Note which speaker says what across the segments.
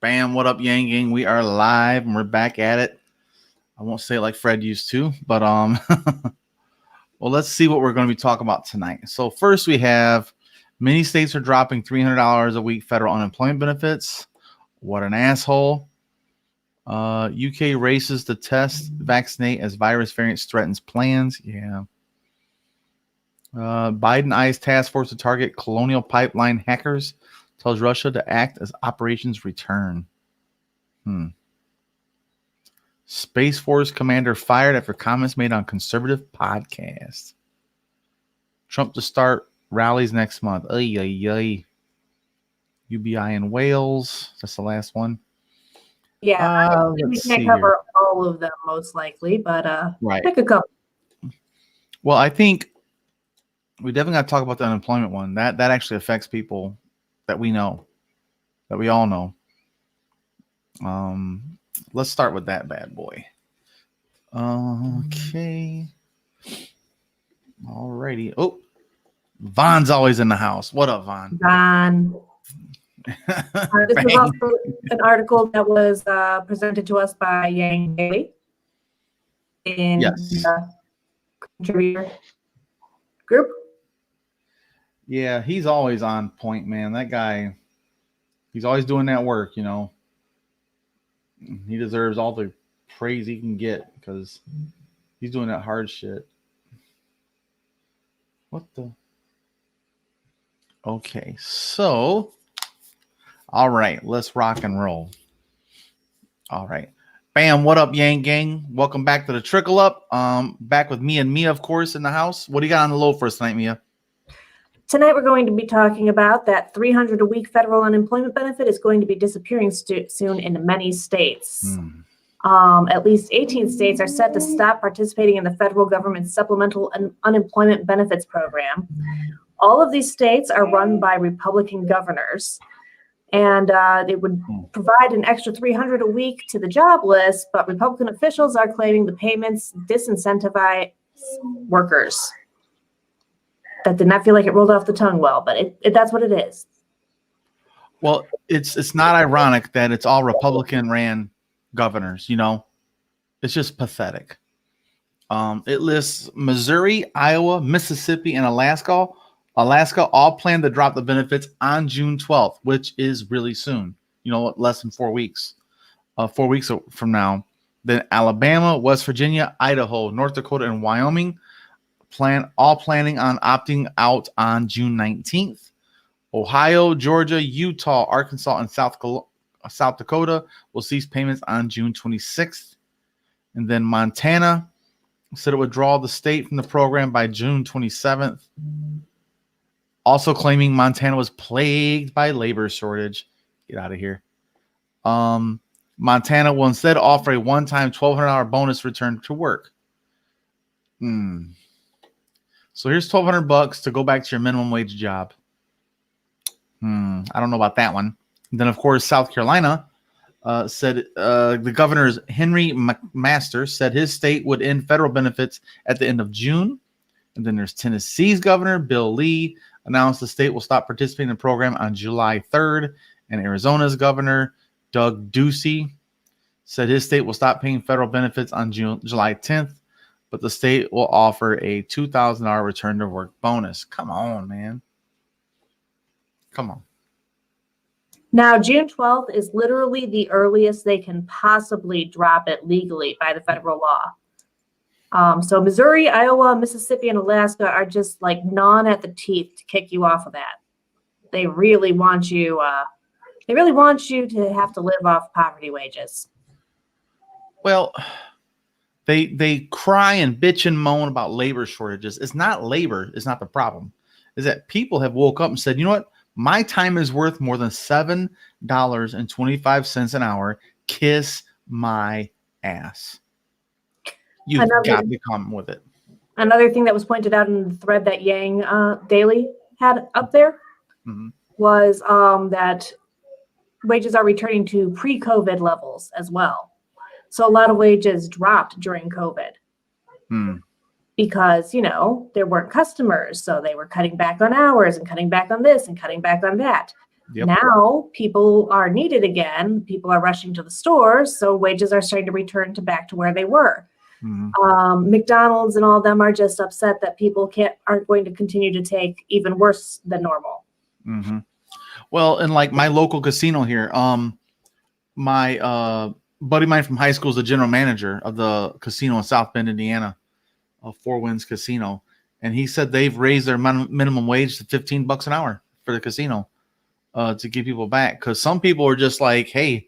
Speaker 1: Bam, what up, Yang Gang? We are live and we're back at it. I won't say it like Fred used to, but well, let's see what we're going to be talking about tonight. So first we have many states are dropping $300 a week federal unemployment benefits. What an asshole. UK races to test, vaccinate as virus variants threatens plans. Yeah. Biden eyes task force to target colonial pipeline hackers. Tells Russia to act as operations return. Space Force commander fired after comments made on conservative podcast. Trump to start rallies next month. UBI in Wales. That's the last one.
Speaker 2: Yeah, we can't cover all of them most likely, but pick a couple.
Speaker 1: Well, I think we definitely got to talk about the unemployment one. That actually affects people that we know, that we all know. Let's start with that bad boy. Okay. Alrighty. Oh, Von's always in the house. What up, Von?
Speaker 2: Von. This was also an article that was presented to us by Yang Daily in the contributor group.
Speaker 1: Yeah, he's always on point, man. That guy, he's always doing that work, you know. He deserves all the praise he can get because he's doing that hard shit. What the? Okay, so, all right, let's rock and roll. All right. Bam, what up, Yang Gang? Welcome back to the Trickle Up. Back with me and Mia, of course, in the house. What do you got on the low for us tonight, Mia?
Speaker 2: Tonight, we're going to be talking about that $300 a week federal unemployment benefit is going to be disappearing soon in many states. At least 18 states are set to stop participating in the federal government's supplemental unemployment benefits program. All of these states are run by Republican governors, and they would provide an extra $300 a week to the jobless, but Republican officials are claiming the payments disincentivize workers. That did not feel like it rolled off the tongue well, but that's what it is.
Speaker 1: Well, it's not ironic that it's all Republican-ran governors, you know? It's just pathetic. It lists Missouri, Iowa, Mississippi, and Alaska all plan to drop the benefits on June 12th, which is really soon. You know, less than 4 weeks. 4 weeks from now. Then Alabama, West Virginia, Idaho, North Dakota, and Wyoming planning on opting out on June 19th. Ohio, Georgia, Utah, Arkansas, and South Dakota will cease payments on June 26th. And then Montana said it would draw the state from the program by June 27th. Also claiming Montana was plagued by labor shortage. Get out of here. Montana will instead offer a one-time $1,200 bonus return to work. So here's $1,200 to go back to your minimum wage job. I don't know about that one. And then, of course, South Carolina said the governor's Henry McMaster said his state would end federal benefits at the end of June. And then there's Tennessee's governor, Bill Lee, announced the state will stop participating in the program on July 3rd. And Arizona's governor, Doug Ducey, said his state will stop paying federal benefits on July 10th. But the state will offer a $2,000 return to work bonus. Come on, man. Come on.
Speaker 2: Now, June 12th is literally the earliest they can possibly drop it legally by the federal law. So Missouri, Iowa, Mississippi, and Alaska are just like gnawing at the teeth to kick you off of that. They really want you. They really want you to have to live off poverty wages.
Speaker 1: Well, they cry and bitch and moan about labor shortages. It's not labor. It's not the problem. Is that people have woke up and said, you know what? My time is worth more than $7.25 an hour. Kiss my ass. You've got to come with it.
Speaker 2: Another thing that was pointed out in the thread that Yang Daily had up there was that wages are returning to pre-COVID levels as well. So a lot of wages dropped during COVID because, you know, there weren't customers. So they were cutting back on hours and cutting back on this and cutting back on that.
Speaker 1: Yep.
Speaker 2: Now people are needed again. People are rushing to the stores, so wages are starting to return to back to where they were. McDonald's and all of them are just upset that people aren't going to continue to take even worse than normal.
Speaker 1: Well, and like my local casino here, my buddy of mine from high school is the general manager of the casino in South Bend, Indiana, Four Winds Casino, and he said they've raised their minimum wage to $15 an hour for the casino to give people back, because some people are just like, hey,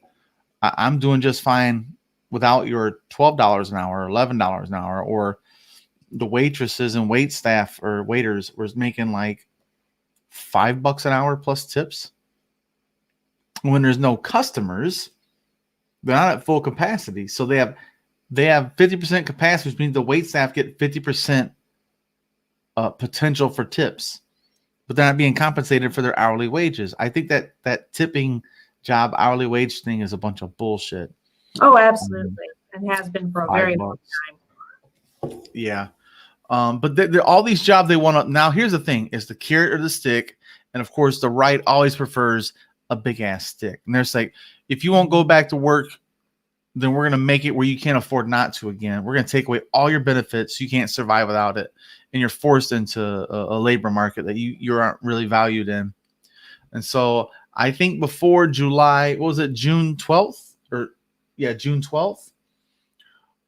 Speaker 1: I'm doing just fine without your $12 an hour, or $11 an hour, or the waitresses and wait staff or waiters was making like $5 an hour plus tips. When there's no customers, they're not at full capacity, so they have 50% capacity, which means the wait staff get 50% potential for tips, but they're not being compensated for their hourly wages. I think that tipping job hourly wage thing is a bunch of bullshit.
Speaker 2: Oh, absolutely, and has been for a very long time.
Speaker 1: Yeah, but they're all these jobs they want to. Now, here's the thing: is the carrot or the stick, and of course, the right always prefers a big ass stick. And there's like, if you won't go back to work, then we're gonna make it where you can't afford not to again. We're gonna take away all your benefits. You can't survive without it, and you're forced into a labor market that you aren't really valued in. And so I think before July, what was it, June 12th? June 12th.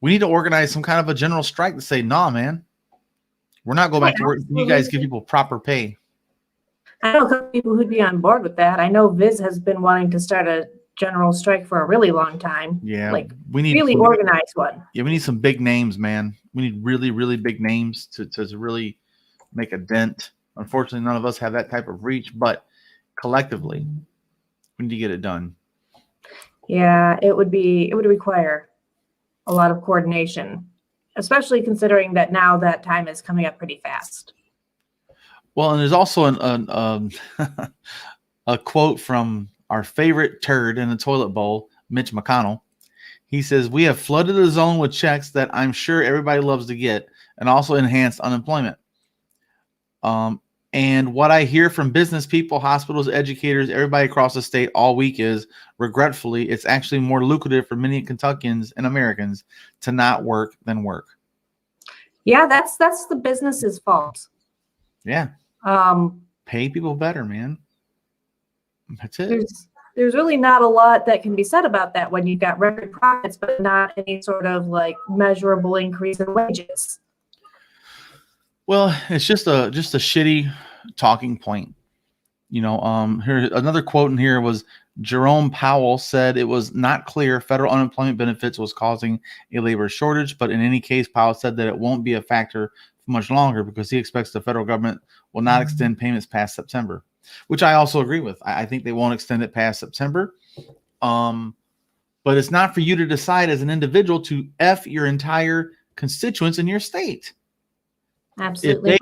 Speaker 1: We need to organize some kind of a general strike to say, nah, man, we're not going back to work. You guys give people proper pay.
Speaker 2: I know a couple people who'd be on board with that. I know Viz has been wanting to start a general strike for a really long time.
Speaker 1: Yeah,
Speaker 2: like
Speaker 1: we need
Speaker 2: really organized one.
Speaker 1: Yeah, we need some big names, man. We need really, really big names to really make a dent. Unfortunately, none of us have that type of reach, but collectively, we need to get it done.
Speaker 2: Yeah, it would require a lot of coordination, especially considering that now that time is coming up pretty fast.
Speaker 1: Well, and there's also a quote from our favorite turd in the toilet bowl, Mitch McConnell. He says, "We have flooded the zone with checks that I'm sure everybody loves to get, and also enhanced unemployment. And what I hear from business people, hospitals, educators, everybody across the state all week is, regretfully, it's actually more lucrative for many Kentuckians and Americans to not work than work."
Speaker 2: Yeah, that's the business's fault.
Speaker 1: Yeah. Pay people better, man. That's it.
Speaker 2: There's really not a lot that can be said about that when you've got record profits, but not any sort of like measurable increase in wages.
Speaker 1: Well, it's just a shitty talking point. You know, here another quote in here was Jerome Powell said it was not clear federal unemployment benefits was causing a labor shortage, but in any case, Powell said that it won't be a factor for much longer because he expects the federal government will not extend payments past September, which I also agree with. I think they won't extend it past September. But it's not for you to decide as an individual to F your entire constituents in your state.
Speaker 2: Absolutely.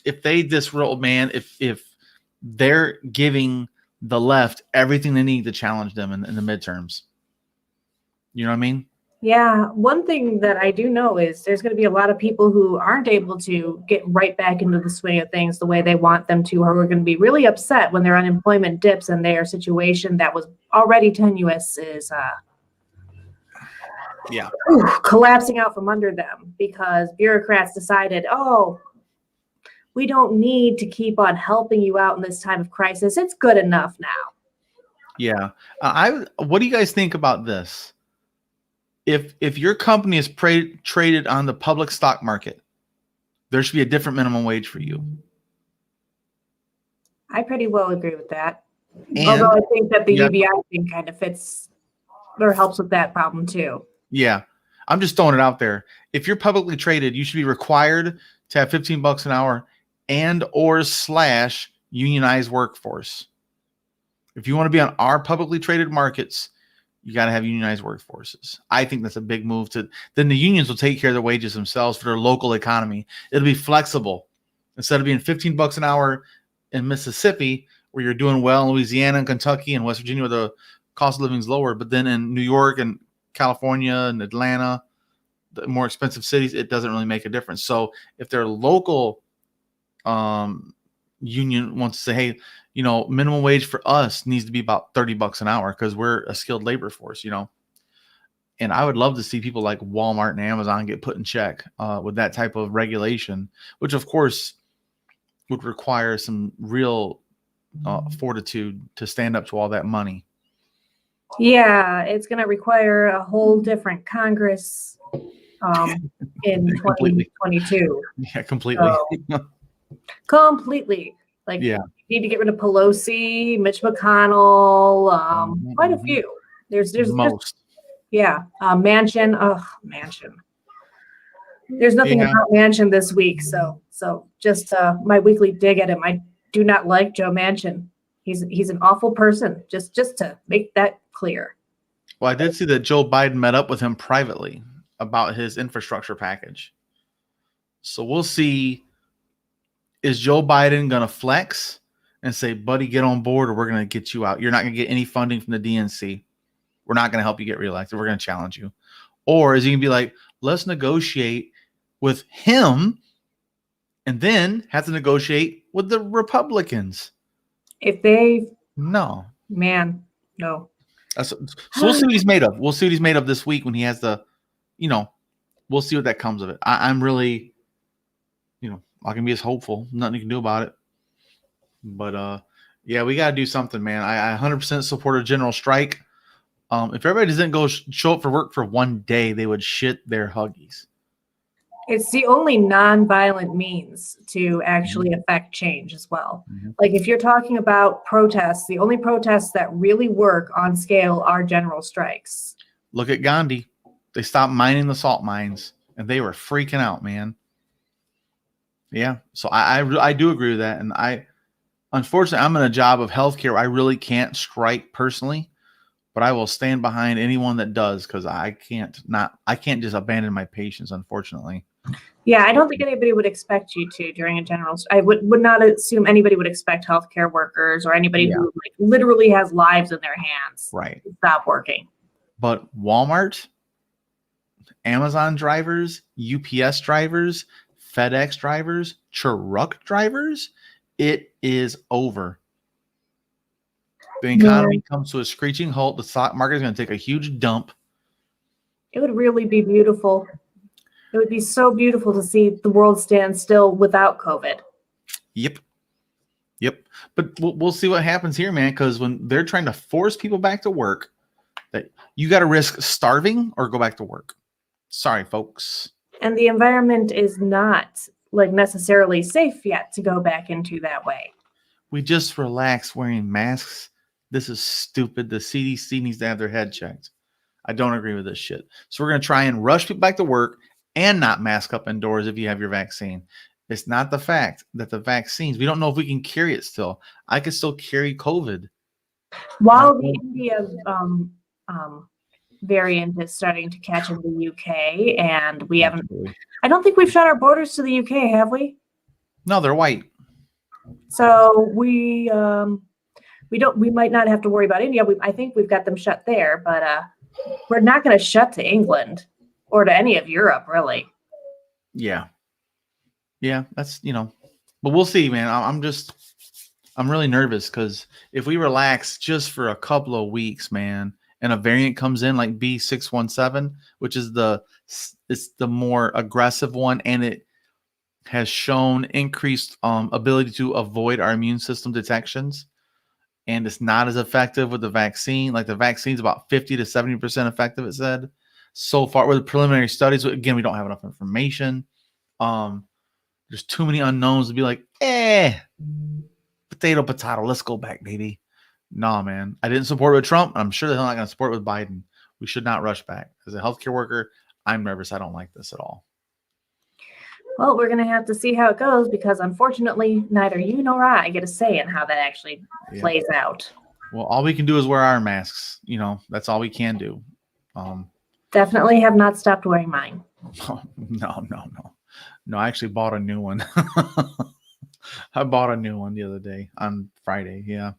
Speaker 1: If they disroll, man, if they're giving the left everything they need to challenge them in the midterms. You know what I mean?
Speaker 2: Yeah. One thing that I do know is there's going to be a lot of people who aren't able to get right back into the swing of things the way they want them to, or are going to be really upset when their unemployment dips and their situation that was already tenuous is collapsing out from under them because bureaucrats decided, oh, we don't need to keep on helping you out in this time of crisis. It's good enough now.
Speaker 1: Yeah. What do you guys think about this? If your company is traded on the public stock market, there should be a different minimum wage for you.
Speaker 2: I pretty well agree with that. Although I think that the UBI thing kind of fits or helps with that problem too.
Speaker 1: Yeah. I'm just throwing it out there. If you're publicly traded, you should be required to have $15 an hour and or / unionized workforce. If you want to be on our publicly traded markets, you got to have unionized workforces. I think that's a big move then the unions will take care of the wages themselves for their local economy. It'll be flexible. Instead of being $15 an hour in Mississippi, where you're doing well in Louisiana and Kentucky and West Virginia, where the cost of living is lower, but then in New York and California and Atlanta, the more expensive cities, it doesn't really make a difference. So if their local union wants to say, hey, minimum wage for us needs to be about $30 an hour because we're a skilled labor force, And I would love to see people like Walmart and Amazon get put in check with that type of regulation, which of course would require some real fortitude to stand up to all that money.
Speaker 2: Yeah, it's going to require a whole different Congress in 2022.
Speaker 1: Yeah, completely.
Speaker 2: So, completely. Like,
Speaker 1: yeah,
Speaker 2: you need to get rid of Pelosi, Mitch McConnell, quite a few. There's
Speaker 1: most.
Speaker 2: Manchin. Oh, Manchin. There's nothing about Manchin this week, so just my weekly dig at him. I do not like Joe Manchin. He's an awful person. Just to make that clear.
Speaker 1: Well, I did see that Joe Biden met up with him privately about his infrastructure package. So we'll see. Is Joe Biden going to flex and say, buddy, get on board or we're going to get you out? You're not going to get any funding from the DNC. We're not going to help you get reelected. We're going to challenge you. Or is he going to be like, let's negotiate with him and then have to negotiate with the Republicans?
Speaker 2: If they...
Speaker 1: No.
Speaker 2: Man, no.
Speaker 1: So we'll see what he's made of. We'll see what he's made of this week when he has the, we'll see what that comes of it. I'm really, I can be as hopeful. Nothing you can do about it. But, yeah, we got to do something, man. I 100% support a general strike. If everybody doesn't go show up for work for one day, they would shit their huggies.
Speaker 2: It's the only non-violent means to actually affect change as well. Mm-hmm. Like if you're talking about protests, the only protests that really work on scale are general strikes.
Speaker 1: Look at Gandhi. They stopped mining the salt mines, and they were freaking out, man. Yeah, so I do agree with that. And unfortunately, I'm in a job of healthcare where I really can't strike personally. But I will stand behind anyone that does because I can't just abandon my patients, unfortunately.
Speaker 2: Yeah, I don't think anybody would expect you to during a general. I would not assume anybody would expect healthcare workers or anybody who literally has lives in their hands to stop working.
Speaker 1: But Walmart, Amazon drivers, UPS drivers, FedEx drivers, truck drivers, it is over. The economy comes to a screeching halt. The stock market is going to take a huge dump.
Speaker 2: It would really be beautiful. It would be so beautiful to see the world stand still without COVID.
Speaker 1: Yep. But we'll see what happens here, man, because when they're trying to force people back to work, that you got to risk starving or go back to work. Sorry, folks.
Speaker 2: And the environment is not necessarily safe yet to go back into that way.
Speaker 1: We just relax wearing masks. This is stupid. The CDC needs to have their head checked. I don't agree with this shit. So we're going to try and rush people back to work and not mask up indoors if you have your vaccine. It's not the fact that the vaccines, we don't know if we can carry it still. I could still carry COVID.
Speaker 2: While the India variant is starting to catch in the UK, and we haven't, I don't think we've shut our borders to the UK, have we?
Speaker 1: No, they're white.
Speaker 2: So we might not have to worry about India. I think we've got them shut there, but we're not going to shut to England or to any of Europe, really.
Speaker 1: Yeah, that's but we'll see, man. I'm really nervous because if we relax just for a couple of weeks, man, and a variant comes in like B617, which is it's the more aggressive one, and it has shown increased ability to avoid our immune system detections. And it's not as effective with the vaccine. Like the vaccine's about 50 to 70% effective, it said. So far with the preliminary studies, again, we don't have enough information. There's too many unknowns to be like, potato, let's go back, baby. Nah, man. I didn't support it with Trump. I'm sure they're not going to support it with Biden. We should not rush back. As a healthcare worker, I'm nervous. I don't like this at all.
Speaker 2: Well, we're going to have to see how it goes because, unfortunately, neither you nor I get a say in how that actually plays out.
Speaker 1: Well, all we can do is wear our masks. That's all we can do.
Speaker 2: Definitely have not stopped wearing mine.
Speaker 1: No, I actually bought a new one. I bought a new one the other day on Friday. Yeah.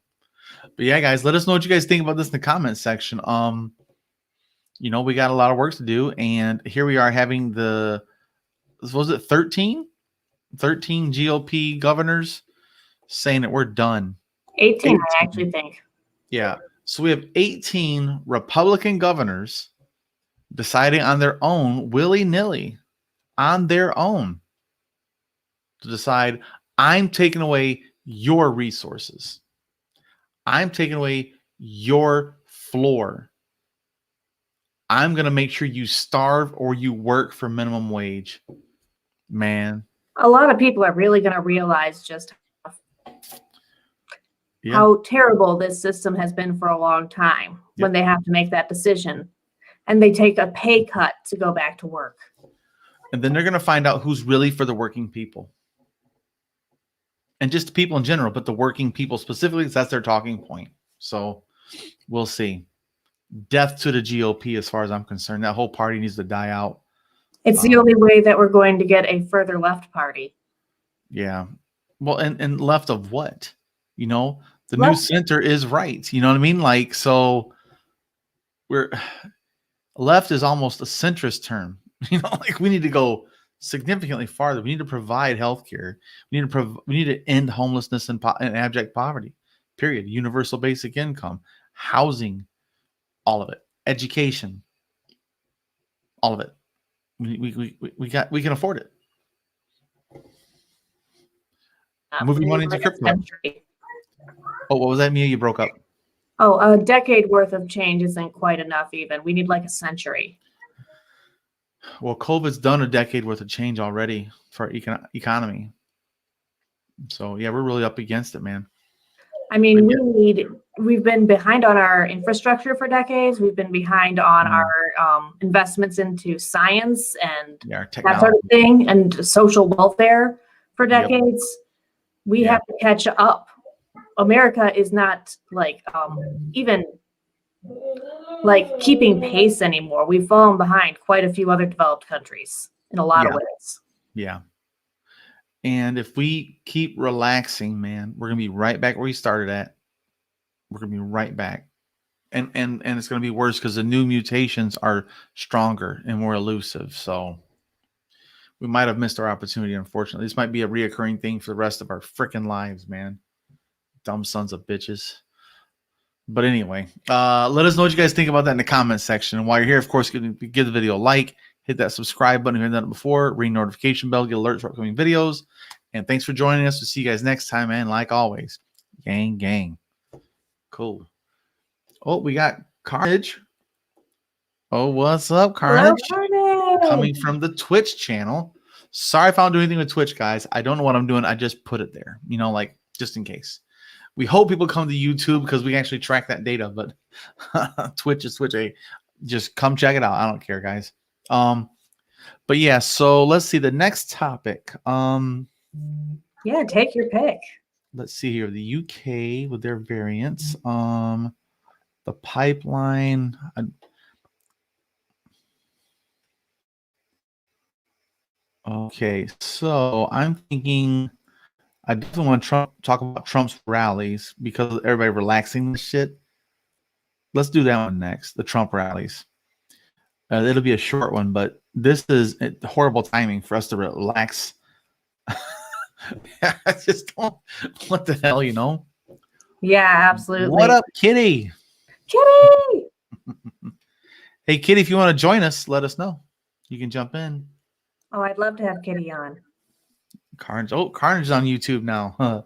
Speaker 1: But yeah, guys, let us know what you guys think about this in the comments section. We got a lot of work to do. And here we are having was it 13 GOP governors saying that we're done.
Speaker 2: 18,
Speaker 1: 18.
Speaker 2: I actually think.
Speaker 1: Yeah. So we have 18 Republican governors deciding on their own, willy-nilly, on their own, to decide, I'm taking away your resources. I'm taking away your floor. I'm going to make sure you starve or you work for minimum wage. Man.
Speaker 2: A lot of people are really going to realize just how terrible this system has been for a long time when they have to make that decision and they take a pay cut to go back to work.
Speaker 1: And then they're going to find out who's really for the working people. And just people in general, but the working people specifically, because that's their talking point. So we'll see. Death to the GOP as far as I'm concerned. That whole party needs to die out.
Speaker 2: It's the only way that we're going to get a further left party.
Speaker 1: Yeah. Well, and left of what? You know, the new center is right. You know what I mean? Like, so we're left is almost a centrist term. You know, like we need to go significantly farther. We need to provide healthcare. We need to end homelessness and abject poverty. Period. Universal basic income, housing, all of it, education, all of it. We can afford it. Moving money into crypto. Oh, what was that, Mia? You broke up.
Speaker 2: Oh, a decade worth of change isn't quite enough even. We need like a century.
Speaker 1: Well, COVID's done a decade worth of change already for our economy. So, yeah, we're really up against it, man.
Speaker 2: I mean, we've been behind on our infrastructure for decades. We've been behind on our investments into science and that sort of thing and social welfare for decades. We have to catch up. America is not like even like keeping pace anymore. We've fallen behind quite a few other developed countries in a lot of ways.
Speaker 1: Yeah. And if we keep relaxing, man, we're gonna be right back where we started at. We're gonna be right back. And it's gonna be worse because the new mutations are stronger and more elusive. So we might have missed our opportunity, unfortunately. This might be a reoccurring thing for the rest of our freaking lives, man. Dumb sons of bitches. But anyway, let us know what you guys think about that in the comments section. And while you're here, of course, give the video a like, hit that subscribe button if you haven't done it before, ring notification bell, get alerts for upcoming videos. And thanks for joining us. We'll see you guys next time, man. Like always, gang. Cool. Oh, we got Carnage. Oh, what's up, Carnage?
Speaker 2: Hello, Carnage.
Speaker 1: Coming from the Twitch channel. Sorry if I don't do anything with Twitch, guys. I don't know what I'm doing. I just put it there, you know, like just in case. We hope people come to YouTube because we actually track that data, but Twitch is Twitch. Just come check it out. I don't care, guys. But yeah, so let's see the next topic.
Speaker 2: Yeah, take your pick.
Speaker 1: Let's see here. The UK with their variants. The pipeline. Okay, so I'm thinking I definitely want to talk about Trump's rallies because everybody relaxing this shit. Let's do that one next, the Trump rallies. It'll be a short one, but this is horrible timing for us to relax. I just don't. What the hell, you know?
Speaker 2: Yeah, absolutely.
Speaker 1: What up, Kitty?
Speaker 2: Kitty!
Speaker 1: Hey, Kitty, if you want to join us, let us know. You can jump in.
Speaker 2: Oh, I'd love to have Kitty on.
Speaker 1: Carnage. Oh, Carnage is on YouTube now. Huh.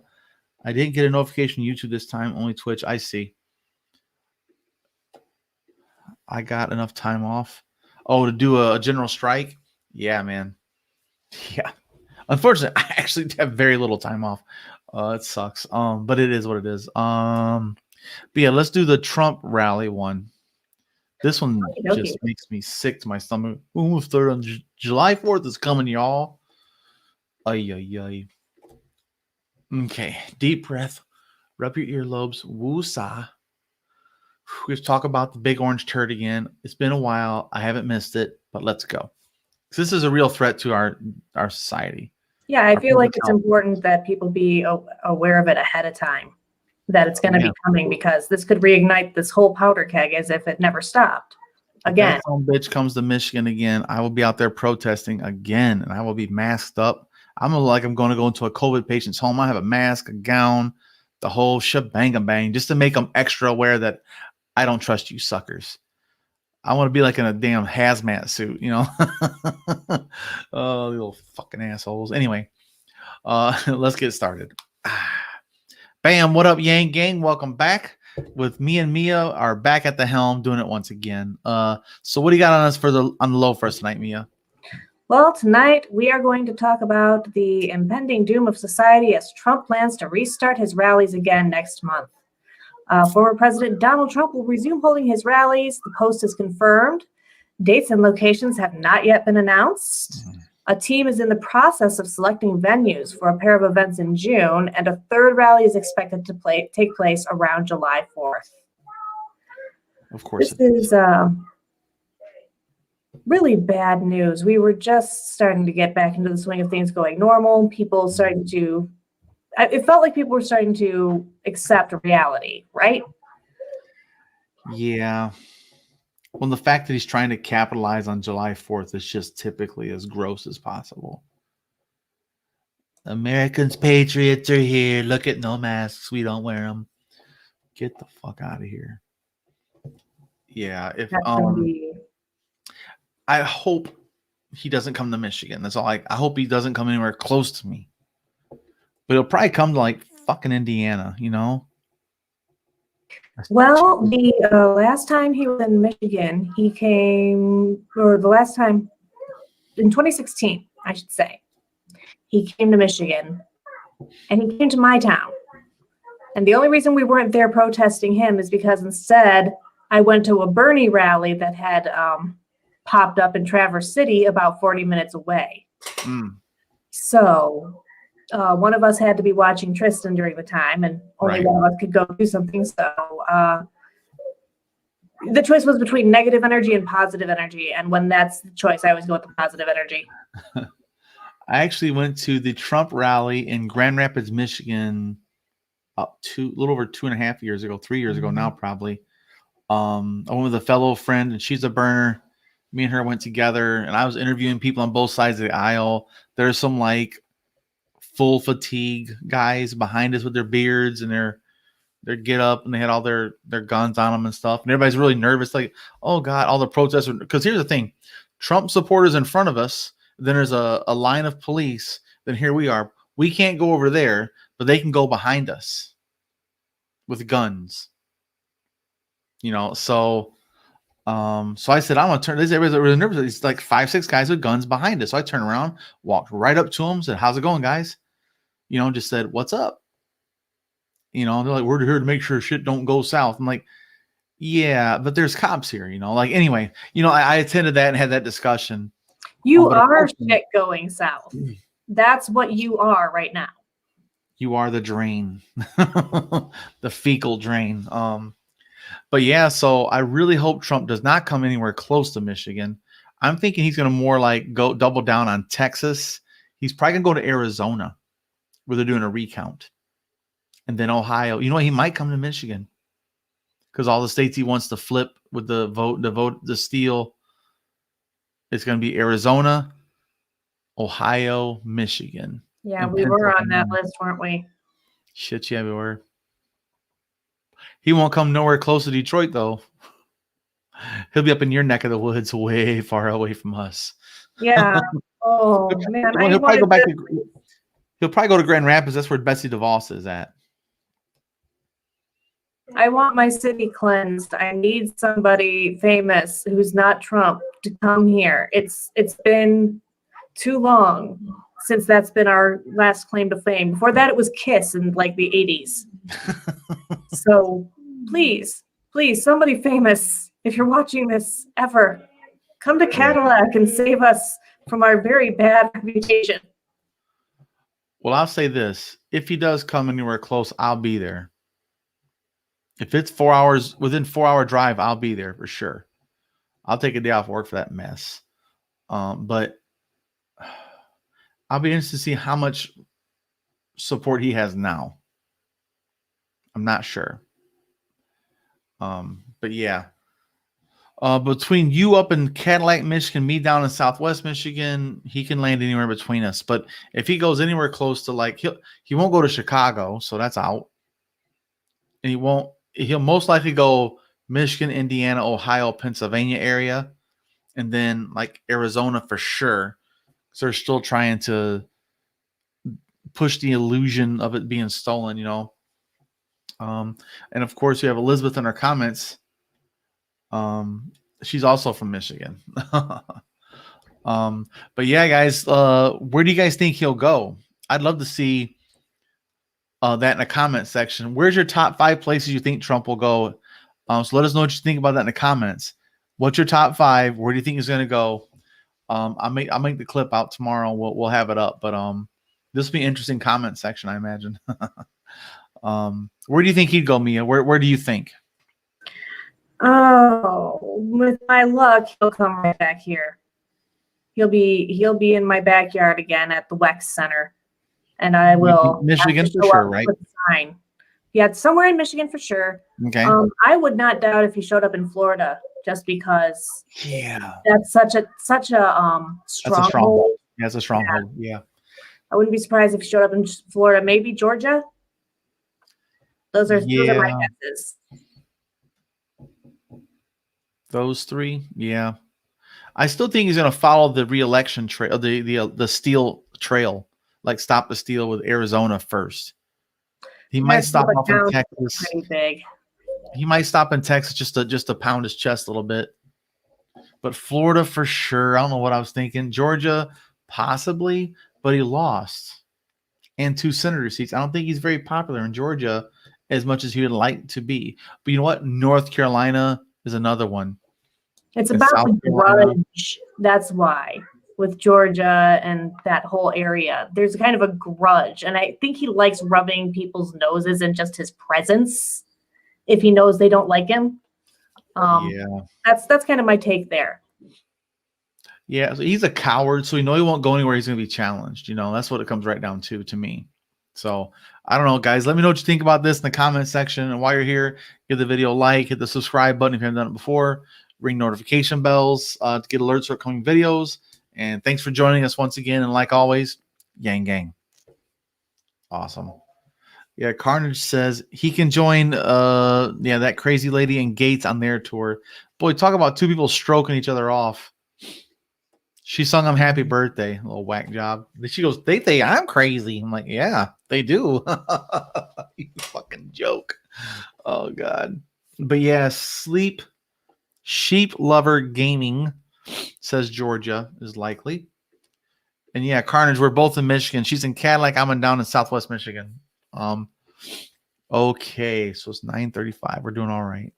Speaker 1: I didn't get a notification on YouTube this time. Only Twitch. I see. I got enough time off. Oh, to do a general strike? Yeah, man. Yeah. Unfortunately, I actually have very little time off. It sucks. But it is what it is. But yeah, let's do the Trump rally one. This one just makes me sick to my stomach. Almost third on July 4th is coming, y'all. Ay. Okay, deep breath. Rub your earlobes. Woo-sa. We've talked about the big orange turd again. It's been a while. I haven't missed it, but let's go. This is a real threat to our society.
Speaker 2: Yeah, I feel like it's important that people be aware of it ahead of time, that it's going to be coming, because this could reignite this whole powder keg as if it never stopped. Again.
Speaker 1: If that bitch comes to Michigan again, I will be out there protesting again, and I will be masked up. I'm going to go into a COVID patient's home. I have a mask, a gown, the whole shebang bang, just to make them extra aware that I don't trust you suckers. I want to be like in a damn hazmat suit, you know? Oh, little fucking assholes. Anyway, let's get started. Bam, what up, Yang Gang? Welcome back. With me and Mia are back at the helm doing it once again. So what do you got on us on the low for us tonight, Mia?
Speaker 2: Well, tonight we are going to talk about the impending doom of society as Trump plans to restart his rallies again next month. Former President Donald Trump will resume holding his rallies. The Post is confirmed. Dates and locations have not yet been announced. A team is in the process of selecting venues for a pair of events in June, and a third rally is expected to take place around July 4th.
Speaker 1: Of course.
Speaker 2: This is really bad news. We were just starting to get back into the swing of things going normal. People starting to, it felt like people were starting to accept reality, right?
Speaker 1: Yeah. Well, the fact that he's trying to capitalize on July 4th is just typically as gross as possible. Americans, patriots are here. Look at no masks. We don't wear them. Get the fuck out of here. Yeah. I hope he doesn't come to Michigan. That's all. I hope he doesn't come anywhere close to me. But he'll probably come to like fucking Indiana, you know?
Speaker 2: Well, the last time he was in Michigan, he came, or the last time in 2016, I should say, he came to Michigan, and he came to my town. And the only reason we weren't there protesting him is because instead I went to a Bernie rally that had popped up in Traverse City about 40 minutes away. So one of us had to be watching Tristan during the time, and only one of us could go do something. So the choice was between negative energy and positive energy. And when that's the choice, I always go with the positive energy.
Speaker 1: I actually went to the Trump rally in Grand Rapids, Michigan, a little over 2.5 years ago, 3 years ago now, probably. I went with a fellow friend, and she's a burner. Me and her went together, and I was interviewing people on both sides of the aisle. There's some like full fatigue guys behind us with their beards and their get up, and they had all their guns on them and stuff. And everybody's really nervous, like, oh God, all the protesters. Because here's the thing, Trump supporters in front of us, then there's a line of police, then here we are. We can't go over there, but they can go behind us with guns. You know, so I said, I'm gonna turn this. Everybody's really nervous. It's like 5-6 guys with guns behind us. So I turned around, walked right up to them, said, how's it going, guys? You know, just said, what's up? You know, they're like, we're here to make sure shit don't go south. I'm like, yeah, but there's cops here, you know, like, anyway, you know, I attended that and had that discussion.
Speaker 2: You are shit going south. That's what you are right now.
Speaker 1: You are the drain, the fecal drain. But yeah, so I really hope Trump does not come anywhere close to Michigan. I'm thinking he's going to more like go double down on Texas. He's probably going to go to Arizona, where they're doing a recount. And then Ohio. You know what? He might come to Michigan, because all the states he wants to flip with the steal. It's going to be Arizona, Ohio, Michigan.
Speaker 2: Yeah, we were on that list, weren't we?
Speaker 1: Shit, yeah, we were. He won't come nowhere close to Detroit, though. He'll be up in your neck of the woods, way far away from us.
Speaker 2: Yeah. Oh, man.
Speaker 1: He'll probably go back to. He'll probably go to Grand Rapids. That's where Betsy DeVos is at.
Speaker 2: I want my city cleansed. I need somebody famous who's not Trump to come here. It's been too long since that's been our last claim to fame. Before that, it was Kiss in like the 80s. So please, somebody famous, if you're watching this ever, come to Cadillac and save us from our very bad reputation.
Speaker 1: Well, I'll say this. If he does come anywhere close, I'll be there. If it's 4 hours, within 4-hour drive, I'll be there for sure. I'll take a day off work for that mess. But I'll be interested to see how much support he has now. I'm not sure. But yeah. Between you up in Cadillac, Michigan, me down in Southwest Michigan, he can land anywhere between us. But if he goes anywhere close to, like, he won't go to Chicago, so that's out. and he'll most likely go Michigan, Indiana, Ohio, Pennsylvania area, and then like Arizona for sure. So they're still trying to push the illusion of it being stolen, you know. And of course, we have Elizabeth in our comments. She's also from Michigan. But yeah, guys, where do you guys think he'll go? I'd love to see that in the comment section. Where's your top 5 places you think Trump will go? So let us know what you think about that in the comments. What's your top 5? Where do you think he's going to go? I'll make the clip out tomorrow. We'll have it up, but this will be an interesting comment section, I imagine. Where do you think he'd go, Mia? Where do you think?
Speaker 2: Oh, with my luck, he'll come right back here. He'll be in my backyard again at the WEX Center, and I will
Speaker 1: Michigan for sure, right?
Speaker 2: With a sign. Yeah, it's somewhere in Michigan for sure.
Speaker 1: Okay.
Speaker 2: I would not doubt if he showed up in Florida, just because.
Speaker 1: Yeah.
Speaker 2: That's such a stronghold.
Speaker 1: Yeah, it's a stronghold. Yeah.
Speaker 2: I wouldn't be surprised if he showed up in Florida, maybe Georgia. Those are my guesses.
Speaker 1: Those 3, yeah. I still think he's going to follow the re-election trail, the steal trail, like stop the steal with Arizona first. He might stop off in Texas.
Speaker 2: Pretty big.
Speaker 1: He might stop in Texas just to pound his chest a little bit. But Florida for sure. I don't know what I was thinking. Georgia possibly, but he lost. And 2 senator seats. I don't think he's very popular in Georgia as much as he would like to be. But you know what? North Carolina is another one.
Speaker 2: It's about the grudge. That's why with Georgia and that whole area, there's kind of a grudge. And I think he likes rubbing people's noses and just his presence if he knows they don't like him. That's kind of my take there.
Speaker 1: Yeah, so he's a coward, so he won't go anywhere. He's going to be challenged. You know, that's what it comes right down to me. So I don't know, guys. Let me know what you think about this in the comment section. And while you're here, give the video a like, hit the subscribe button if you haven't done it before. Ring notification bells to get alerts for upcoming videos. And thanks for joining us once again. And like always, gang gang. Awesome. Yeah, Carnage says he can join that crazy lady and Gates on their tour. Boy, talk about 2 people stroking each other off. She sung him happy birthday, a little whack job. She goes, they think I'm crazy. I'm like, yeah, they do. You fucking joke. Oh God. But yeah, Sheep Lover Gaming says Georgia is likely. And yeah, Carnage, we're both in Michigan. She's in Cadillac. I'm down in Southwest Michigan. Okay, so it's 9:35. We're doing all right.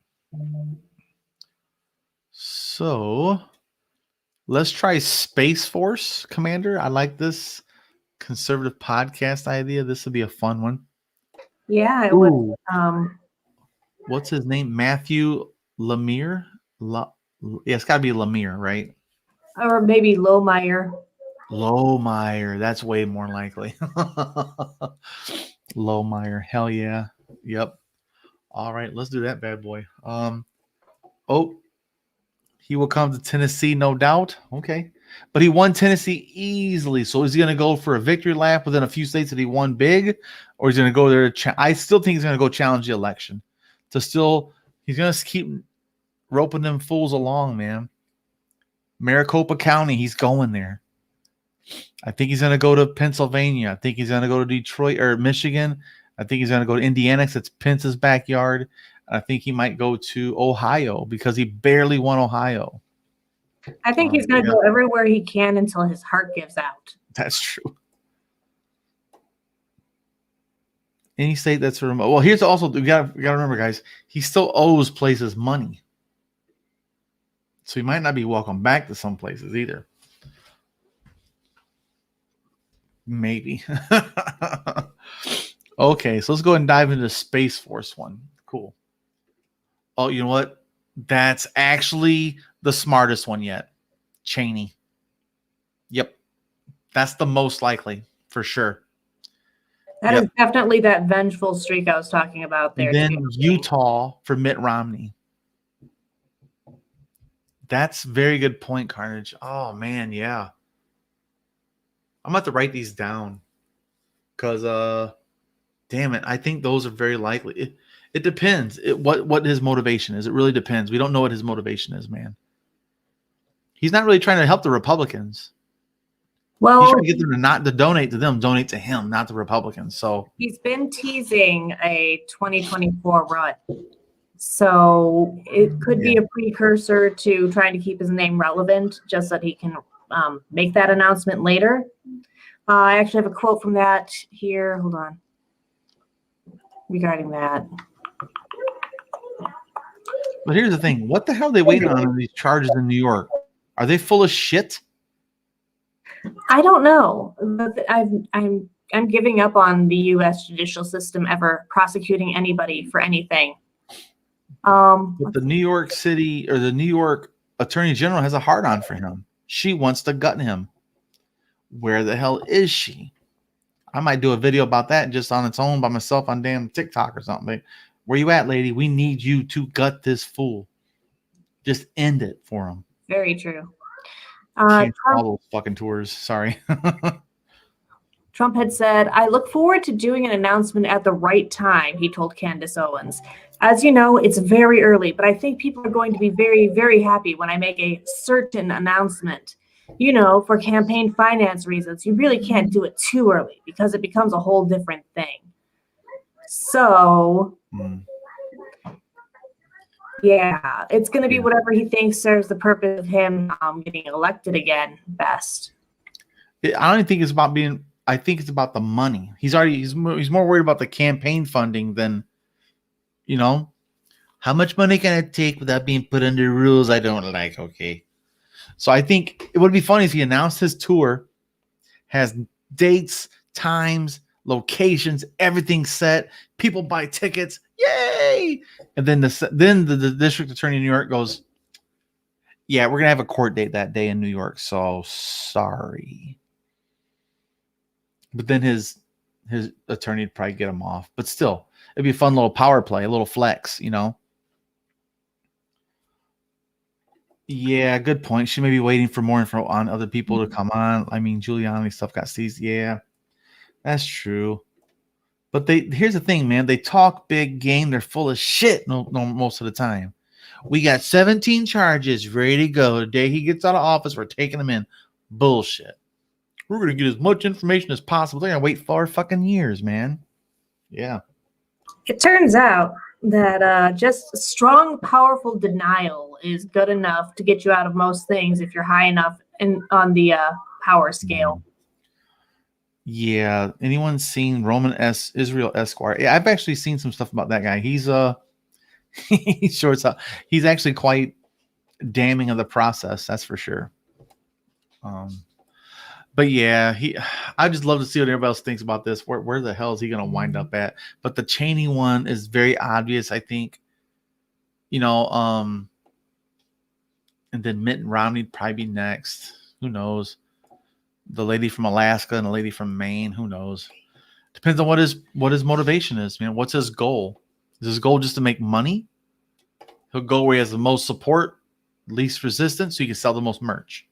Speaker 1: So let's try Space Force Commander. I like this conservative podcast idea. This would be a fun one.
Speaker 2: Yeah, I would.
Speaker 1: What's his name? Matthew Lemire? Yeah, it's got to be Lemire, right?
Speaker 2: Or maybe Lohmeyer.
Speaker 1: Lohmeyer. That's way more likely. Lohmeyer. Hell yeah. Yep. All right, let's do that bad boy. He will come to Tennessee, no doubt. Okay. But he won Tennessee easily. So is he going to go for a victory lap within a few states that he won big? Or is he going to go there? I still think he's going to go challenge the election. He's going to keep roping them fools along, man. Maricopa County, he's going there. I think he's going to go to Pennsylvania. I think he's going to go to Detroit or Michigan. I think he's going to go to Indiana because it's Pence's backyard. I think he might go to Ohio because he barely won Ohio.
Speaker 2: I think he's going to go everywhere he can until his heart gives out.
Speaker 1: That's true. Any state that's remote. Well, here's also, we got to remember, guys, he still owes places money. So he might not be welcome back to some places either. Maybe. Okay, so let's go ahead and dive into the Space Force one. Cool. Oh, you know what? That's actually the smartest one yet. Cheney. Yep. That's the most likely, for sure.
Speaker 2: That is definitely that vengeful streak I was talking about there.
Speaker 1: And then Utah for Mitt Romney. That's very good point, Carnage. Oh, man, yeah. I'm about to write these down because, damn it, I think those are very likely. It depends. What his motivation is. It really depends. We don't know what his motivation is, man. He's not really trying to help the Republicans.
Speaker 2: Well,
Speaker 1: he's trying to get them to not to donate to them, donate to him, not the Republicans. So
Speaker 2: he's been teasing a 2024 run. So it could be a precursor to trying to keep his name relevant, just so that he can make that announcement later. I actually have a quote from that here. Hold on. Regarding that.
Speaker 1: But here's the thing. What the hell are they waiting on these charges in New York? Are they full of shit?
Speaker 2: I don't know. I'm giving up on the U.S. judicial system ever prosecuting anybody for anything.
Speaker 1: But the New York City or the New York Attorney General has a hard-on for him. She wants to gut him. Where the hell is she? I might do a video about that just on its own by myself on damn TikTok or something. Like, where you at, lady? We need you to gut this fool. Just end it for him.
Speaker 2: Very true.
Speaker 1: Can't all those fucking tours. Sorry.
Speaker 2: Trump had said, "I look forward to doing an announcement at the right time," he told Candace Owens. "As you know, it's very early, but I think people are going to be very, very happy when I make a certain announcement. You know, for campaign finance reasons, you really can't do it too early because it becomes a whole different thing." So, yeah, it's going to be whatever he thinks serves the purpose of him getting elected again best.
Speaker 1: I don't even think it's about being. I think it's about the money. He's more worried about the campaign funding than, you know, how much money can I take without being put under rules I don't like. Okay. So I think it would be funny if he announced his tour, has dates, times, locations, everything set. People buy tickets, yay! And then the district attorney in New York goes, "Yeah, we're gonna have a court date that day in New York. So sorry." But then his attorney would probably get him off. But still, it'd be a fun little power play, a little flex, you know. Yeah, good point. She may be waiting for more info on other people to come on. I mean, Giuliani stuff got seized. Yeah, that's true. But here's the thing, man. They talk big game. They're full of shit most of the time. We got 17 charges ready to go. The day he gets out of office, we're taking him in. Bullshit. We're going to get as much information as possible. They're going to wait 4 fucking years, man. Yeah.
Speaker 2: It turns out that just strong, powerful denial is good enough to get you out of most things if you're high enough on the power scale.
Speaker 1: Yeah. Anyone seen Roman Israel Esquire? Yeah, I've actually seen some stuff about that guy. He's he's shorts up. He's actually quite damning of the process. That's for sure. But yeah, I just love to see what everybody else thinks about this. Where the hell is he going to wind up at? But the Cheney one is very obvious, I think. You know, and then Mitt Romney'd probably be next. Who knows? The lady from Alaska and the lady from Maine. Who knows? Depends on what his motivation is. Man, what's his goal? Is his goal just to make money? He'll go where he has the most support, least resistance, so he can sell the most merch.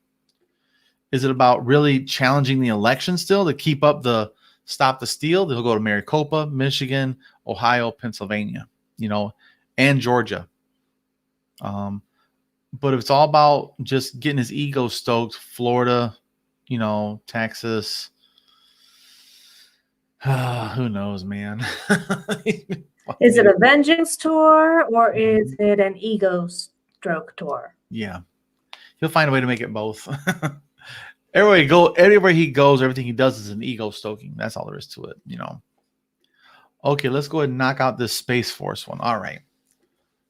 Speaker 1: Is it about really challenging the election still to keep up the stop the steal? He'll go to Maricopa, Michigan, Ohio, Pennsylvania, you know, and Georgia. But if it's all about just getting his ego stoked, Florida, you know, Texas, who knows, man?
Speaker 2: Is it a vengeance tour or is it an ego stroke tour?
Speaker 1: Yeah. He'll find a way to make it both. Everywhere he goes, everything he does is an ego stoking. That's all there is to it, you know. Okay, let's go ahead and knock out this Space Force one. All right.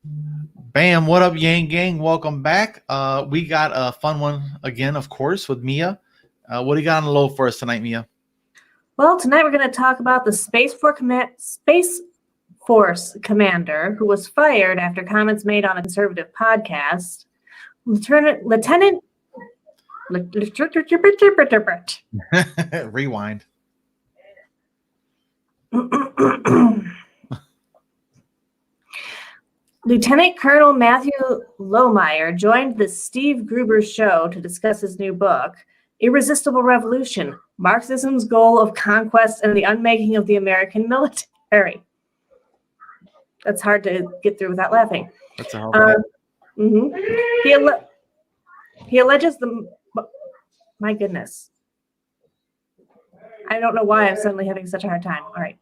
Speaker 1: Bam, what up, Yang Gang? Welcome back. We got a fun one again, of course, with Mia. What do you got on the low for us tonight, Mia?
Speaker 2: Well, tonight we're going to talk about the Space Force commander who was fired after comments made on a conservative podcast. Lieutenant
Speaker 1: Rewind.
Speaker 2: Lieutenant Colonel Matthew Lohmeyer joined the Steve Gruber show to discuss his new book, Irresistible Revolution, Marxism's Goal of Conquest and the Unmaking of the American Military. That's hard to get through without laughing.
Speaker 1: That's a hell of a
Speaker 2: He alleges my goodness. I don't know why I'm suddenly having such a hard time. All right.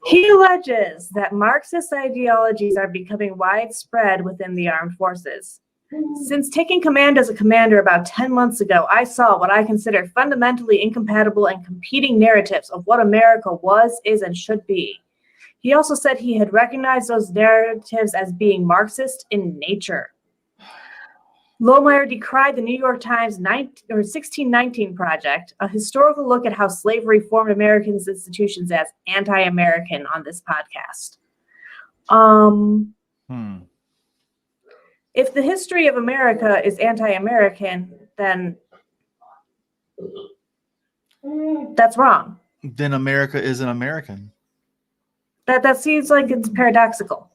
Speaker 2: He alleges that Marxist ideologies are becoming widespread within the armed forces. Since taking command as a commander about 10 months ago, I saw what I consider fundamentally incompatible and competing narratives of what America was, is, and should be. He also said he had recognized those narratives as being Marxist in nature. Lohmeyer decried the New York Times 1619 Project, a historical look at how slavery formed Americans' institutions, as anti-American on this podcast. If the history of America is anti-American, then that's wrong.
Speaker 1: Then America isn't American.
Speaker 2: That seems like it's paradoxical.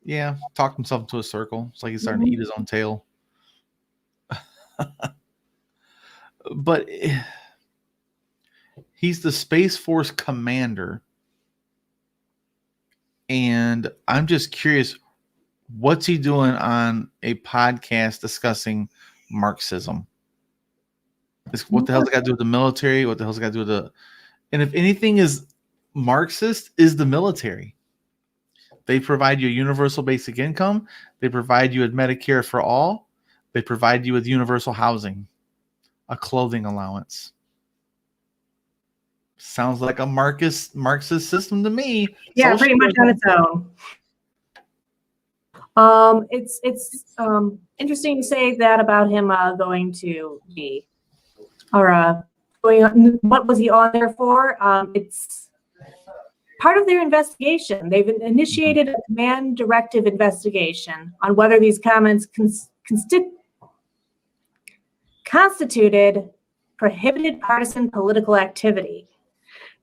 Speaker 1: Yeah, talked himself into a circle. It's like he's starting to eat his own tail. But he's the Space Force commander. And I'm just curious, what's he doing on a podcast discussing Marxism? What the hell's it got to do with the military? What the hell's it got to do with the... And if anything is Marxist, is the military. They provide you a universal basic income. They provide you with Medicare for all. They provide you with universal housing, a clothing allowance. Sounds like a Marxist system to me.
Speaker 2: Yeah, pretty much on its own. It's interesting to say that about him going to be, or going on, what was he on there for? It's part of their investigation. They've initiated a command directive investigation on whether these comments constituted prohibited partisan political activity.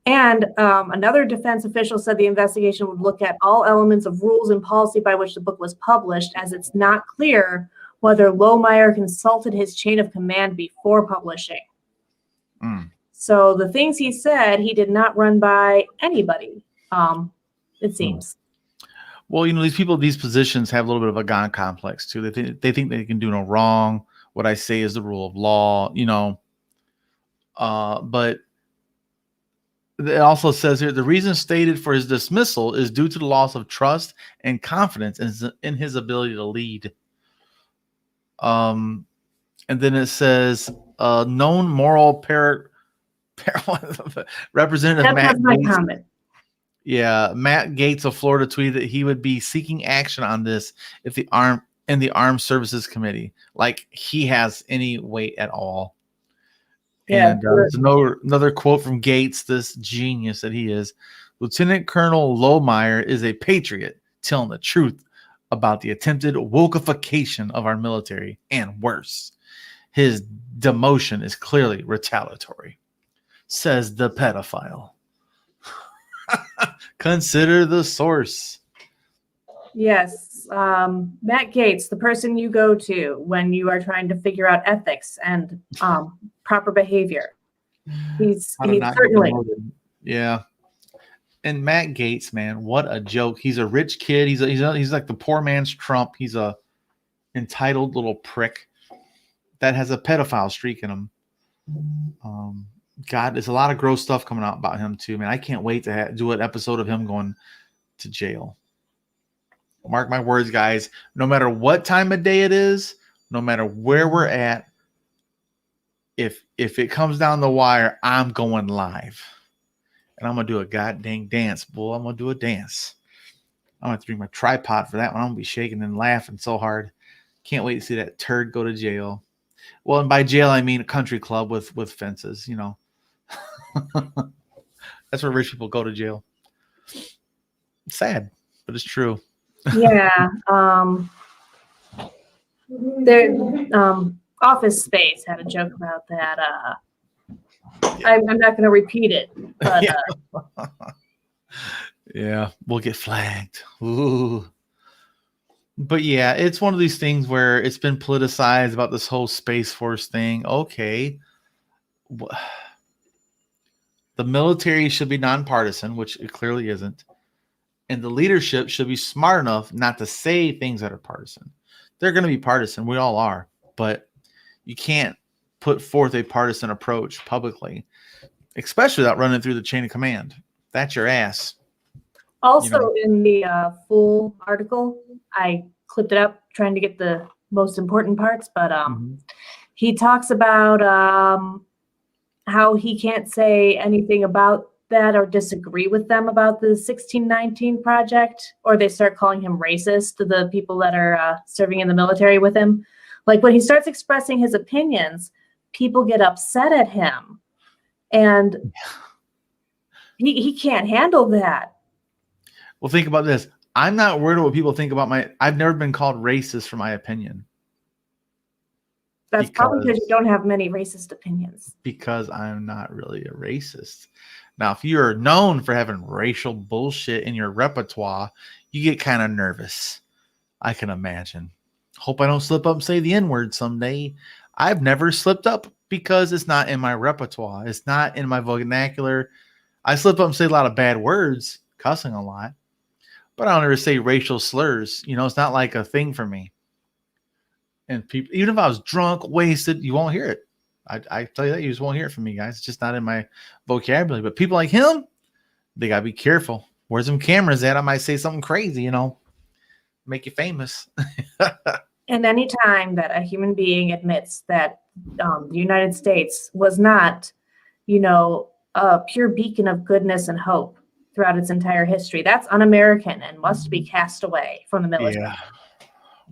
Speaker 2: And another defense official said the investigation would look at all elements of rules and policy by which the book was published, as it's not clear whether Lohmeyer consulted his chain of command before publishing. So the things he said, he did not run by anybody, it seems.
Speaker 1: Well, you know, these people, these positions have a little bit of a God complex too. They think they can do no wrong. What I say is the rule of law, you know. But it also says here, the reason stated for his dismissal is due to the loss of trust and confidence in his ability to lead. And then it says, known moral Representative Matt Gaetz. Yeah, Matt Gaetz of Florida tweeted that he would be seeking action on this if the Armed Services Committee, like he has any weight at all. Yeah, and there's another quote from Gaetz, this genius that he is. Lieutenant Colonel Lohmeyer is a patriot telling the truth about the attempted wokeification of our military, and worse, his demotion is clearly retaliatory, says the pedophile. Consider the source.
Speaker 2: Yes, Matt Gaetz, the person you go to when you are trying to figure out ethics and proper behavior. He's certainly.
Speaker 1: Yeah. And Matt Gaetz, man, what a joke. He's a rich kid. He's like the poor man's Trump. He's a entitled little prick that has a pedophile streak in him. God, there's a lot of gross stuff coming out about him too, man. I can't wait to do an episode of him going to jail. Mark my words, guys. No matter what time of day it is, no matter where we're at, if it comes down the wire, I'm going live. And I'm going to do a goddamn dance, bull. I'm going to do a dance. I'm going to bring my tripod for that one. I'm going to be shaking and laughing so hard. Can't wait to see that turd go to jail. Well, and by jail, I mean a country club with fences, you know. That's where rich people go to jail. Sad, but it's true.
Speaker 2: Yeah. Their Office Space had a joke about that. I'm not going to repeat it. But,
Speaker 1: yeah, we'll get flagged. Ooh. But yeah, it's one of these things where it's been politicized about this whole Space Force thing. Okay, the military should be nonpartisan, which it clearly isn't. And the leadership should be smart enough not to say things that are partisan. They're going to be partisan. We all are. But you can't put forth a partisan approach publicly, especially without running through the chain of command. That's your ass.
Speaker 2: Also, in the full article, I clipped it up trying to get the most important parts, but he talks about how he can't say anything about that or disagree with them about the 1619 project, or they start calling him racist to the people that are serving in the military with him. Like when he starts expressing his opinions, people get upset at him, and he can't handle that.
Speaker 1: Well, think about this. I'm not worried about what people think about I've never been called racist for my opinion.
Speaker 2: That's probably because you don't have many racist opinions.
Speaker 1: Because I'm not really a racist. Now, if you're known for having racial bullshit in your repertoire, you get kind of nervous. I can imagine. Hope I don't slip up and say the N-word someday. I've never slipped up because it's not in my repertoire. It's not in my vernacular. I slip up and say a lot of bad words, cussing a lot. But I don't ever say racial slurs. It's not like a thing for me. And people, even if I was drunk, wasted, you won't hear it. I tell you that, you just won't hear it from me, guys. It's just not in my vocabulary. But people like him, they got to be careful. Where's them cameras at? I might say something crazy, make you famous.
Speaker 2: And any time that a human being admits that the United States was not, a pure beacon of goodness and hope throughout its entire history, that's un-American and must be cast away from the military.
Speaker 1: Yeah.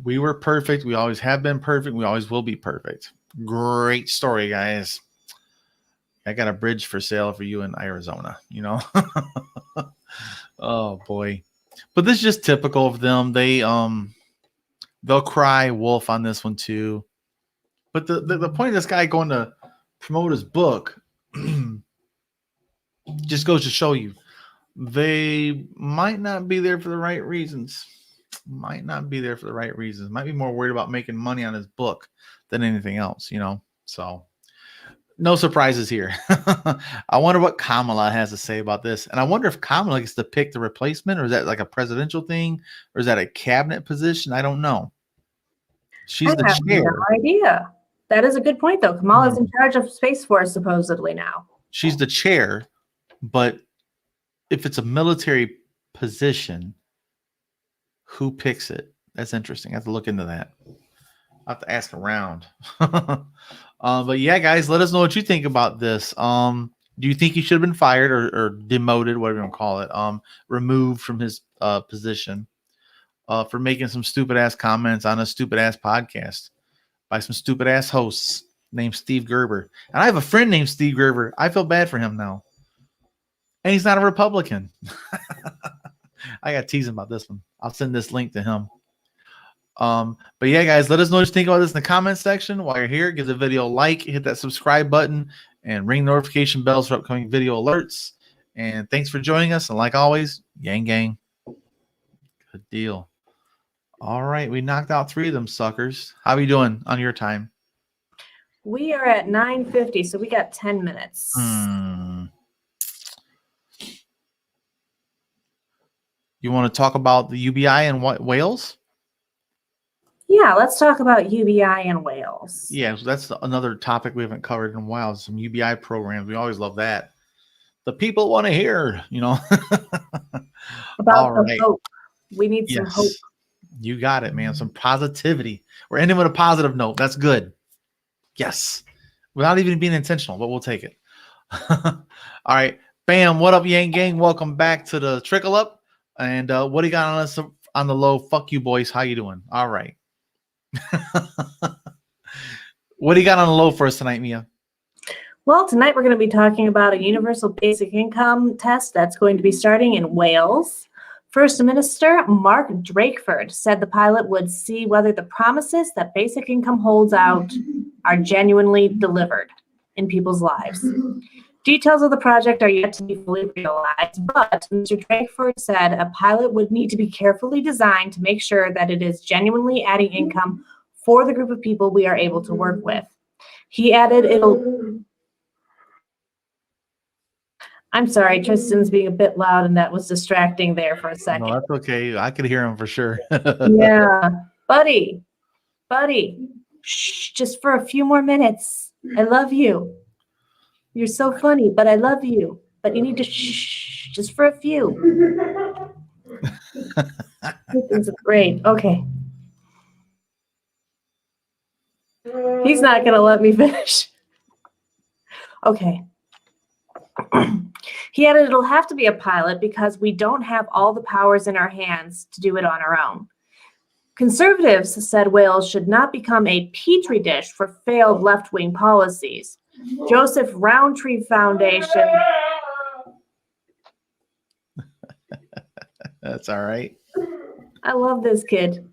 Speaker 1: We were perfect. We always have been perfect. We always will be perfect. Great story, guys. I got a bridge for sale for you in Arizona, Oh boy. But this is just typical of them. They'll cry wolf on this one too. But the point of this guy going to promote his book just goes to show you they might not be there for the right reasons. Might be more worried about making money on his book than anything else, So no surprises here. I wonder what Kamala has to say about this. And I wonder if Kamala gets to pick the replacement, or is that like a presidential thing, or is that a cabinet position? I don't know. She's the chair.
Speaker 2: No idea. That is a good point, though. Kamala's in charge of Space Force supposedly now.
Speaker 1: She's the chair, but if it's a military position, who picks it? That's interesting. I have to look into that. I have to ask around. But yeah, guys, let us know what you think about this. Do you think he should have been fired or demoted, whatever you want to call it, removed from his position for making some stupid ass comments on a stupid ass podcast by some stupid ass hosts named Steve Gerber? And I have a friend named Steve Gerber. I feel bad for him now. And he's not a Republican. I got to tease him about this one. I'll send this link to him. But yeah, guys, let us know what you think about this in the comment section. While you're here, give the video a like, hit that subscribe button, and ring notification bells for upcoming video alerts. And thanks for joining us. And like always, gang gang. Good deal. All right, we knocked out 3 of them suckers. How are we doing on your time?
Speaker 2: We are at 9:50, so we got 10 minutes.
Speaker 1: You want to talk about the UBI in Wales?
Speaker 2: Yeah, let's talk about UBI in Wales.
Speaker 1: Yeah, so that's another topic we haven't covered in a while. Some UBI programs. We always love that. The people want to hear,
Speaker 2: About the hope. We need some hope.
Speaker 1: You got it, man. Some positivity. We're ending with a positive note. That's good. Yes. Without even being intentional, but we'll take it. All right. Bam. What up, Yang Gang? Welcome back to the Trickle Up. And what do you got on us on the low? Fuck you, boys. How you doing? All right. What do you got on the low for us tonight, Mia?
Speaker 2: Well, tonight we're going to be talking about a universal basic income test that's going to be starting in Wales. First Minister Mark Drakeford said the pilot would see whether the promises that basic income holds out are genuinely delivered in people's lives. Details of the project are yet to be fully realized, but Mr. Drakeford said a pilot would need to be carefully designed to make sure that it is genuinely adding income for the group of people we are able to work with. He added I'm sorry, Tristan's being a bit loud, and that was distracting there for a
Speaker 1: No,
Speaker 2: second.
Speaker 1: that's okay. I could hear him for sure.
Speaker 2: Yeah, buddy, shh, just for a few more minutes. I love you. You're so funny, but I love you. But you need to shh, just for a few. Tristan's great. Okay. He's not going to let me finish. Okay. He added, it'll have to be a pilot because we don't have all the powers in our hands to do it on our own. Conservatives said Wales should not become a petri dish for failed left-wing policies. Joseph Rowntree Foundation.
Speaker 1: That's all right.
Speaker 2: I love this kid.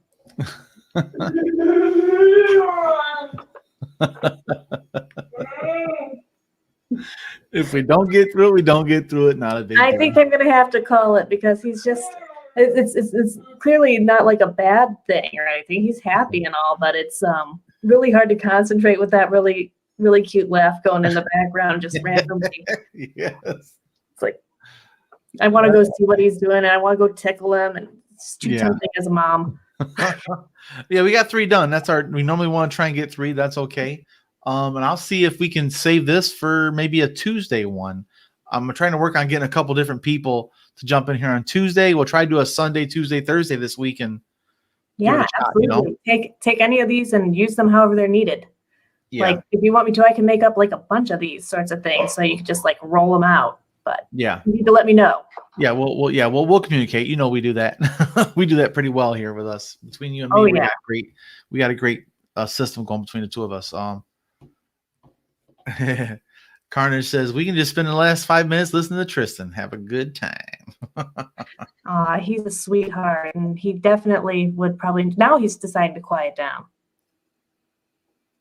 Speaker 1: If we don't get through it, we don't get through it. Not a big deal.
Speaker 2: I think I'm gonna have to call it because he's just it's clearly not like a bad thing or anything. He's happy and all, but it's really hard to concentrate with that really cute laugh going in the background just randomly.
Speaker 1: Yes.
Speaker 2: It's like I want to go see what he's doing and I want to go tickle him, and it's too tempting as a mom.
Speaker 1: Yeah, we got 3 done. We normally want to try and get 3. That's okay. And I'll see if we can save this for maybe a Tuesday one. I'm trying to work on getting a couple different people to jump in here on Tuesday. We'll try to do a Sunday, Tuesday, Thursday this week. And
Speaker 2: yeah, absolutely. Take any of these and use them however they're needed.
Speaker 1: Yeah.
Speaker 2: Like if you want me to, I can make up like a bunch of these sorts of things so you can just like roll them out. But
Speaker 1: yeah,
Speaker 2: you need to let me know.
Speaker 1: Yeah, we'll communicate. You know, we do that. We do that pretty well here with us. Between you and me, we got a great system going between the two of us. Carnage says we can just spend the last 5 minutes listening to Tristan. Have a good time.
Speaker 2: He's a sweetheart, and he definitely would probably. Now he's deciding to quiet down.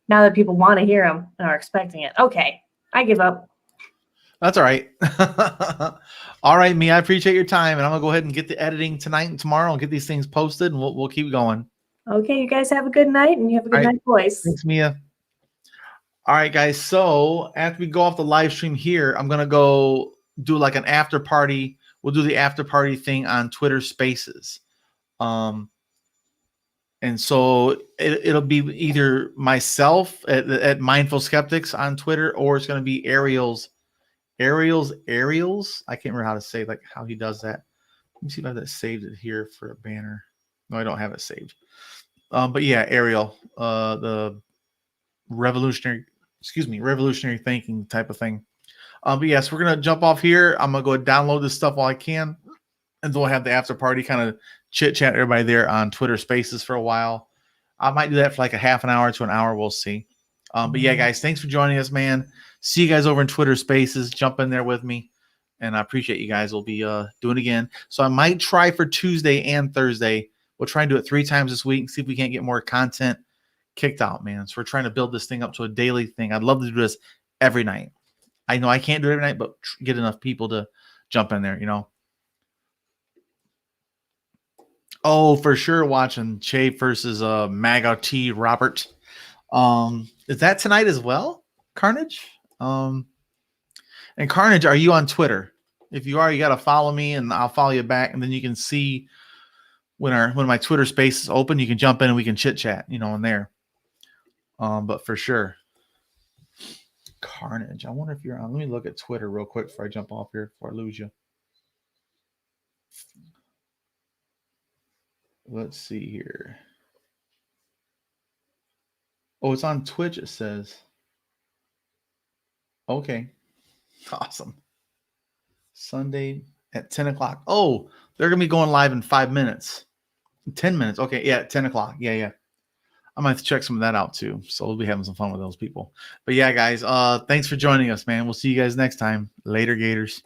Speaker 2: Now that people want to hear him and are expecting it. Okay, I give up.
Speaker 1: That's all right. All right, Mia, I appreciate your time, and I'm gonna go ahead and get the editing tonight and tomorrow and get these things posted, and we'll keep going.
Speaker 2: Okay, you guys have a good night, and you have a good night, boys.
Speaker 1: Thanks, Mia. All right, guys. So after we go off the live stream here, I'm gonna go do like an after party. We'll do the after party thing on Twitter Spaces. And so it'll be either myself at Mindful Skeptics on Twitter, or it's gonna be Ariel's. I can't remember how to say like how he does that. Let me see if I have that saved it here for a banner. No, I don't have it saved. But yeah, Ariel, the revolutionary thinking type of thing. But yes, we're gonna jump off here. I'm gonna go download this stuff while I can, and then we'll have the after party kind of chit chat everybody there on Twitter Spaces for a while. I might do that for like a half an hour to an hour. We'll see. But yeah, guys, thanks for joining us, man. See you guys over in Twitter Spaces. Jump in there with me, and I appreciate you guys. We'll be doing it again. So I might try for Tuesday and Thursday. We'll try and do it 3 times this week and see if we can't get more content kicked out, man. So we're trying to build this thing up to a daily thing. I'd love to do this every night. I know I can't do it every night, but get enough people to jump in there, you know. Oh, for sure, watching Che versus MAGA T Robert. Is that tonight as well, Carnage? And Carnage, are you on Twitter? If you are, you got to follow me, and I'll follow you back, and then you can see when my Twitter space is open. You can jump in and we can chit chat, you know, in there. But for sure, Carnage. I wonder if you're on. Let me look at Twitter real quick before I jump off here before I lose you. Let's see here. Oh, it's on Twitch, it says. Okay. Awesome. Sunday at 10 o'clock. Oh, they're going to be going live in 5 minutes. 10 minutes. Okay. Yeah, 10 o'clock. Yeah. I might have to check some of that out too. So we'll be having some fun with those people. But yeah, guys, thanks for joining us, man. We'll see you guys next time. Later, Gators.